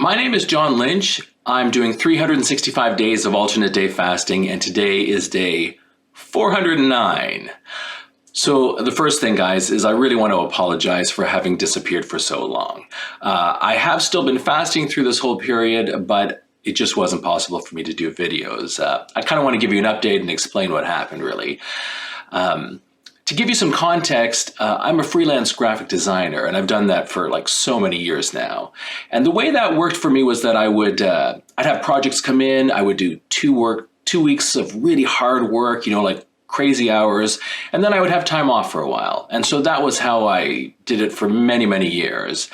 My name is John Lynch. I'm doing 365 days of alternate day fasting, and today is day 409. So the first thing, guys, is I really want to apologize for having disappeared for so long. I have still been fasting through this whole period, but it just wasn't possible for me to do videos. I kind of want to give you an update and explain what happened, really. To give you some context, I'm a freelance graphic designer, and I've done that for like so many years now. And the way that worked for me was that I'd have projects come in, I would do 2 weeks of really hard work, like crazy hours, and then I would have time off for a while. And so that was how I did it for many, many years.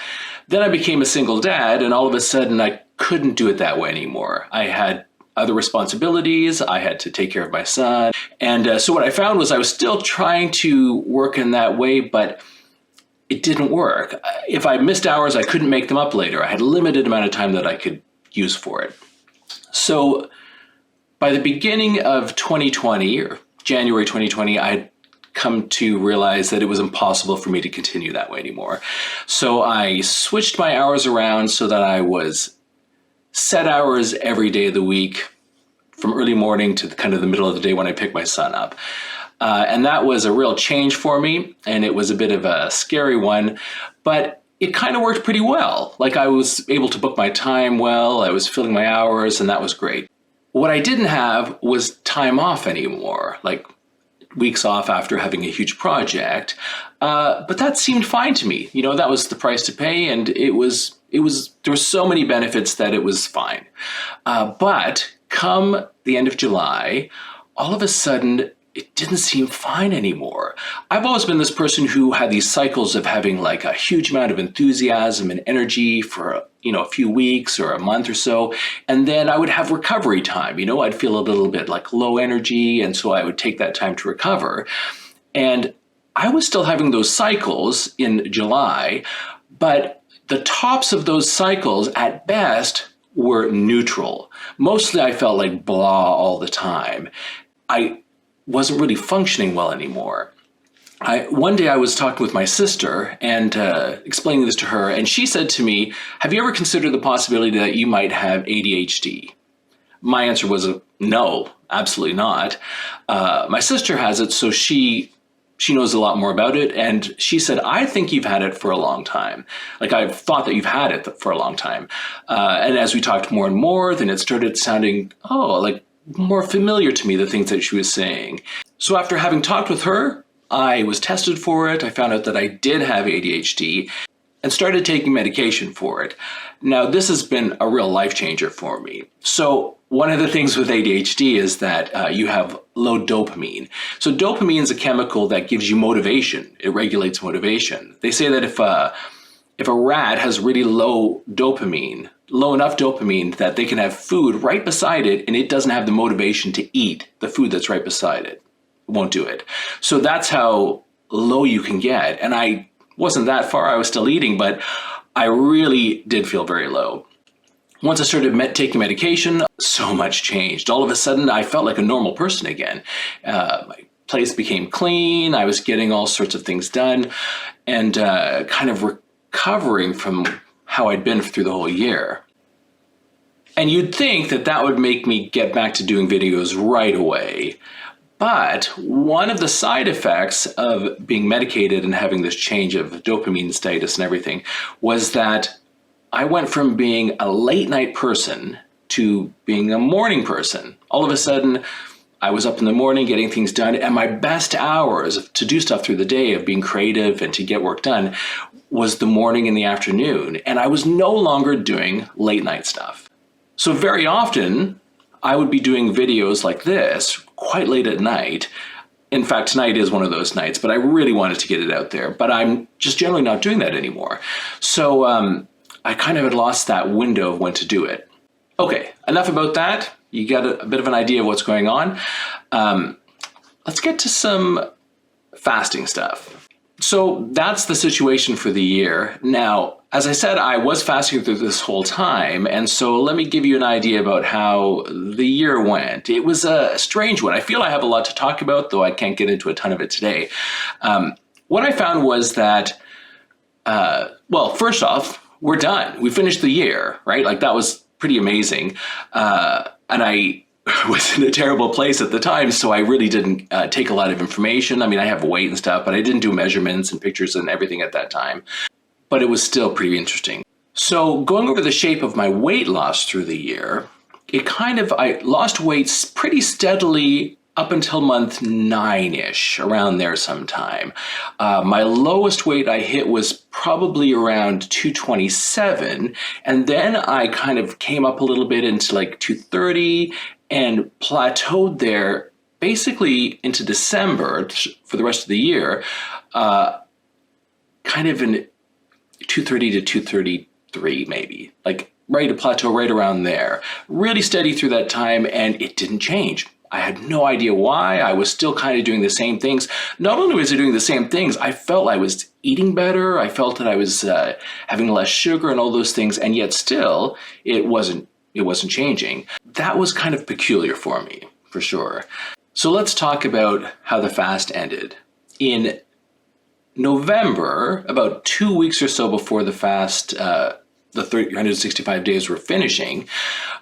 Then I became a single dad, and all of a sudden I couldn't do it that way anymore. I had other responsibilities, I had to take care of my son. And so what I found was I was still trying to work in that way, but it didn't work. If I missed hours, I couldn't make them up later. I had a limited amount of time that I could use for it. So by the beginning of 2020, or January 2020, I had come to realize that it was impossible for me to continue that way anymore. So I switched my hours around so that I was set hours every day of the week, from early morning to kind of the middle of the day when I pick my son up. And that was a real change for me, and it was a bit of a scary one, but it kind of worked pretty well. Like, I was able to book my time well, I was filling my hours, and that was great. What I didn't have was time off anymore, like weeks off after having a huge project. But that seemed fine to me. That was the price to pay, and there were so many benefits that it was fine. But come the end of July, all of a sudden, it didn't seem fine anymore. I've always been this person who had these cycles of having like a huge amount of enthusiasm and energy for a few weeks or a month or so, and then I would have recovery time. I'd feel a little bit like low energy, and so I would take that time to recover. And I was still having those cycles in July, but the tops of those cycles at best were neutral. Mostly I felt like blah all the time. I wasn't really functioning well anymore. One day I was talking with my sister and explaining this to her, and she said to me, "Have you ever considered the possibility that you might have ADHD?" My answer was no, absolutely not. My sister has it, so she knows a lot more about it, and she said, "I think you've had it for a long time. Like, I've thought that you've had it for a long time." And as we talked more and more, then it started sounding, like more familiar to me, the things that she was saying. So after having talked with her, I was tested for it. I found out that I did have ADHD and started taking medication for it. Now, this has been a real life changer for me. So one of the things with ADHD is that you have low dopamine. So dopamine is a chemical that gives you motivation. It regulates motivation. They say that if a rat has really low enough dopamine that they can have food right beside it, and it doesn't have the motivation to eat the food that's right beside it. It won't do it. So that's how low you can get. And I wasn't that far. I was still eating, but I really did feel very low. Once I started taking medication, so much changed. All of a sudden, I felt like a normal person again. My place became clean. I was getting all sorts of things done, and kind of recovering from how I'd been through the whole year. And you'd think that that would make me get back to doing videos right away. But one of the side effects of being medicated and having this change of dopamine status and everything was that I went from being a late night person to being a morning person. All of a sudden, I was up in the morning getting things done, and my best hours to do stuff through the day of being creative and to get work done was the morning and the afternoon. And I was no longer doing late night stuff. So very often, I would be doing videos like this quite late at night. In fact, tonight is one of those nights, but I really wanted to get it out there. But I'm just generally not doing that anymore. So I kind of had lost that window of when to do it. Okay, enough about that. You got a bit of an idea of what's going on. Let's get to some fasting stuff. So that's the situation for the year. Now, as I said, I was fasting through this whole time, and so let me give you an idea about how the year went. It was a strange one. I feel I have a lot to talk about, though I can't get into a ton of it today. What I found was that, well, first off, we're done. We finished the year, right? Like that was pretty amazing. And I was in a terrible place at the time, so I really didn't take a lot of information. I mean, I have weight and stuff, but I didn't do measurements and pictures and everything at that time. But it was still pretty interesting. So going over the shape of my weight loss through the year, I lost weight pretty steadily up until month 9-ish, around there sometime. My lowest weight I hit was probably around 227, and then I kind of came up a little bit into like 230 and plateaued there basically into December for the rest of the year, kind of in 230 to 233 maybe, like right, a plateau right around there. Really steady through that time, and it didn't change. I had no idea why. I was still kind of doing the same things. Not only was I doing the same things, I felt I was eating better. I felt that I was having less sugar and all those things, and yet still it wasn't changing. That was kind of peculiar for me, for sure. So let's talk about how the fast ended. In November, about 2 weeks or so before the fast, the 365 days were finishing,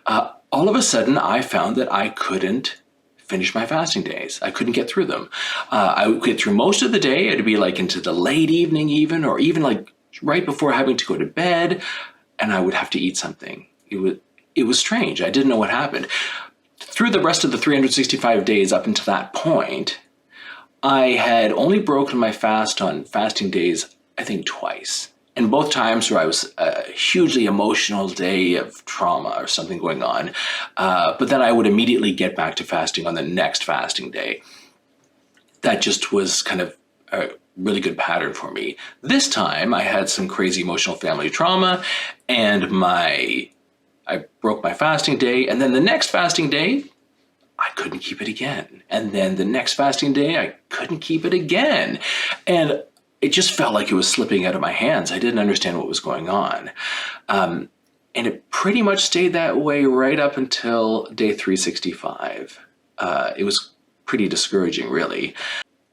all of a sudden I found that I couldn't finish my fasting days. I couldn't get through them. I would get through most of the day. It'd be like into the late evening even, or even like right before having to go to bed, and I would have to eat something. It was strange. I didn't know what happened. Through the rest of the 365 days up until that point, I had only broken my fast on fasting days, I think twice. And both times where I was a hugely emotional day of trauma or something going on. But then I would immediately get back to fasting on the next fasting day. That just was kind of a really good pattern for me. This time I had some crazy emotional family trauma, and I broke my fasting day. And then the next fasting day, I couldn't keep it again. And then the next fasting day, I couldn't keep it again. And it just felt like it was slipping out of my hands. I didn't understand what was going on. And it pretty much stayed that way right up until day 365. It was pretty discouraging, really.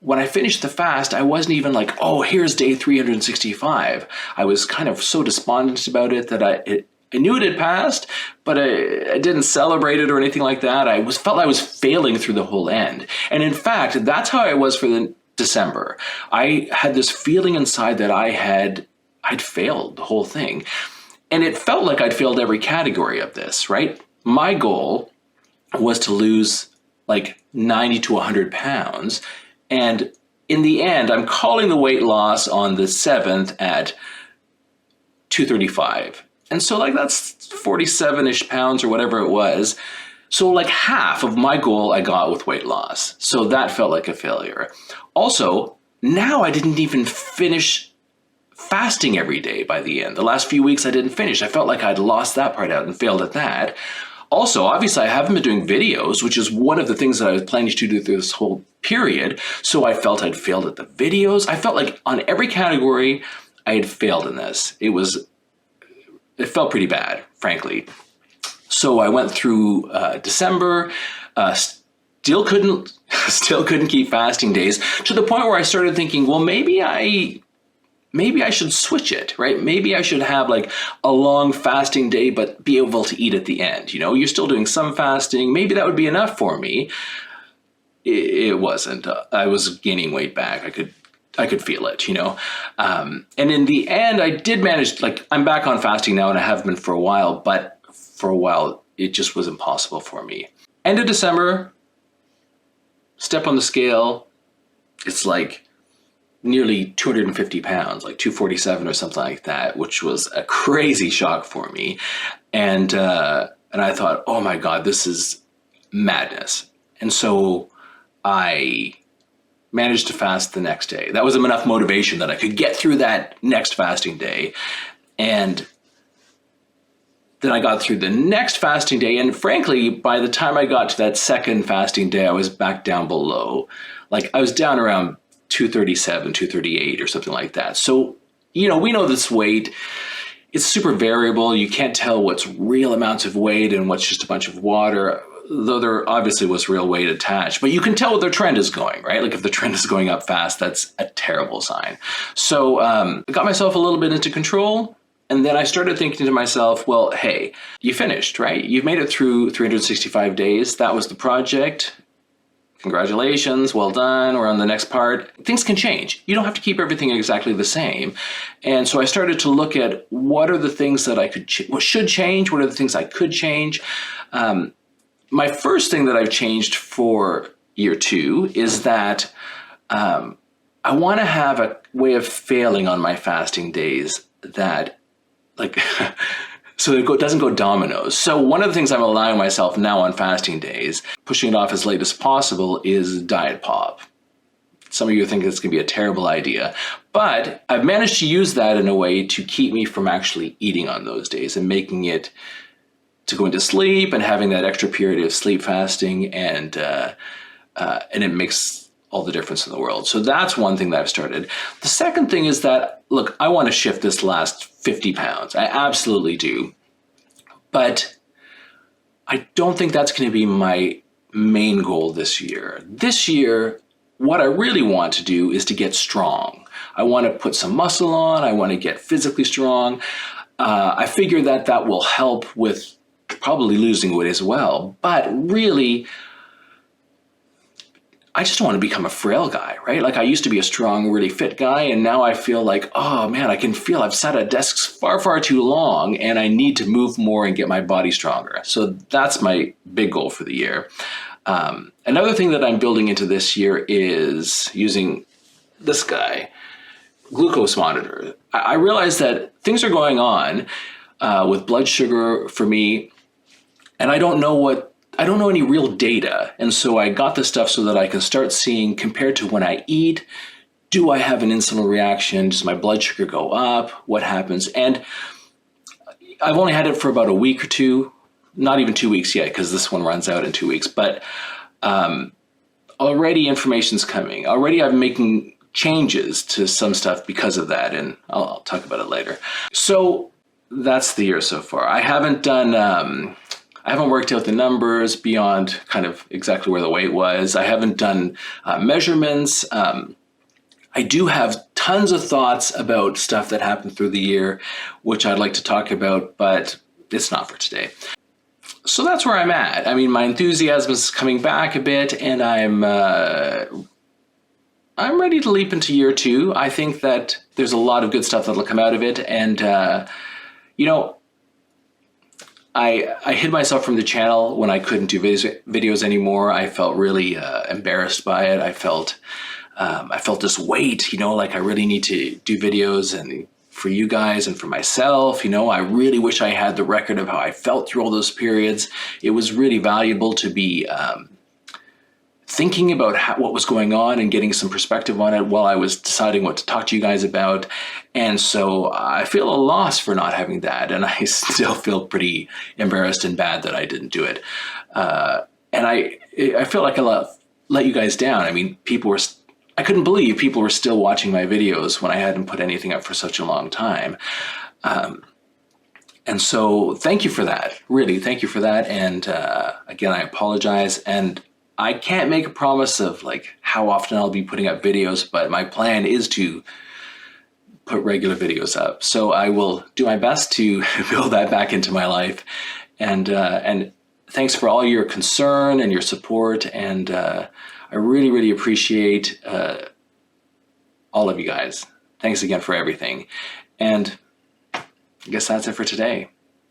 When I finished the fast, I wasn't even like, oh, here's day 365. I was kind of so despondent about it that I knew it had passed, but I didn't celebrate it or anything like that. I felt I was failing through the whole end. And in fact, that's how I was for the December. I had this feeling inside that I'd failed the whole thing. And it felt like I'd failed every category of this, right? My goal was to lose like 90 to 100 pounds. And in the end, I'm calling the weight loss on the 7th at 235. And so like that's 47-ish pounds or whatever it was. So like half of my goal I got with weight loss. So that felt like a failure. Also, now I didn't even finish fasting every day by the end. The last few weeks I didn't finish. I felt like I'd lost that part out and failed at that. Also, obviously I haven't been doing videos, which is one of the things that I was planning to do through this whole period. So I felt I'd failed at the videos. I felt like on every category I had failed in this. It felt pretty bad, frankly. So I went through December, still couldn't keep fasting days, to the point where I started thinking, well, maybe I should switch it, right? Maybe I should have like a long fasting day, but be able to eat at the end. You know, you're still doing some fasting. Maybe that would be enough for me. It wasn't. I was gaining weight back. I could feel it, you know? And in the end, I did manage, like, I'm back on fasting now and I have been for a while, but for a while, it just was impossible for me. End of December, step on the scale, it's like nearly 250 pounds, like 247 or something like that, which was a crazy shock for me. And I thought, oh my God, this is madness. And so I managed to fast the next day. That was enough motivation that I could get through that next fasting day. And then I got through the next fasting day. And frankly, by the time I got to that second fasting day, I was back down below. Like I was down around 237, 238 or something like that. So, you know, we know this weight, it's super variable. You can't tell what's real amounts of weight and what's just a bunch of water, though there obviously was real weight attached. But you can tell what their trend is going, right? Like if the trend is going up fast, that's a terrible sign. So I got myself a little bit into control, And then I started thinking to myself, well, hey, you finished, right? You've made it through 365 days. That was the project. Congratulations, well done, we're on the next part. Things can change. You don't have to keep everything exactly the same. And so I started to look at what are the things that I should change, what are the things I could change. My first thing that I've changed for year 2 is that I want to have a way of failing on my fasting days that like so it doesn't go dominoes. So one of the things I'm allowing myself now on fasting days, pushing it off as late as possible, is diet pop. Some of you think it's going to be a terrible idea, but I've managed to use that in a way to keep me from actually eating on those days and making it to going to sleep and having that extra period of sleep fasting, and it makes all the difference in the world. So that's one thing that I've started. The second thing is that, look, I want to shift this last 50 pounds. I absolutely do. But I don't think that's going to be my main goal this year. This year, what I really want to do is to get strong. I want to put some muscle on. I want to get physically strong. I figure that that will help with probably losing weight as well. But really, I just don't want to become a frail guy, right? Like I used to be a strong, really fit guy, and now I feel like, oh man, I can feel I've sat at desks far, far too long, and I need to move more and get my body stronger. So that's my big goal for the year. Another thing that I'm building into this year is using this guy, glucose monitor. I realize that things are going on with blood sugar for me, and I don't know any real data. And so I got this stuff so that I can start seeing, compared to when I eat, do I have an insulin reaction? Does my blood sugar go up? What happens? And I've only had it for about a week or two, not even 2 weeks yet, because this one runs out in 2 weeks. But already information's coming. Already I'm making changes to some stuff because of that. And I'll talk about it later. So that's the year so far. I haven't worked out the numbers beyond kind of exactly where the weight was. I haven't done measurements. I do have tons of thoughts about stuff that happened through the year, which I'd like to talk about, but it's not for today. So that's where I'm at. I mean, my enthusiasm is coming back a bit, and I'm ready to leap into year 2. I think that there's a lot of good stuff that'll come out of it, and I hid myself from the channel when I couldn't do videos anymore. I felt really embarrassed by it. I felt this weight, like I really need to do videos, and for you guys and for myself, I really wish I had the record of how I felt through all those periods. It was really valuable to be thinking about what was going on and getting some perspective on it while I was deciding what to talk to you guys about. And so I feel a loss for not having that. And I still feel pretty embarrassed and bad that I didn't do it. And I feel like I let you guys down. I mean, I couldn't believe people were still watching my videos when I hadn't put anything up for such a long time. And so thank you for that. Really, thank you for that. And again, I apologize. And I can't make a promise of like how often I'll be putting up videos, but my plan is to put regular videos up. So I will do my best to build that back into my life. And thanks for all your concern and your support. And I really, really appreciate all of you guys. Thanks again for everything. And I guess that's it for today.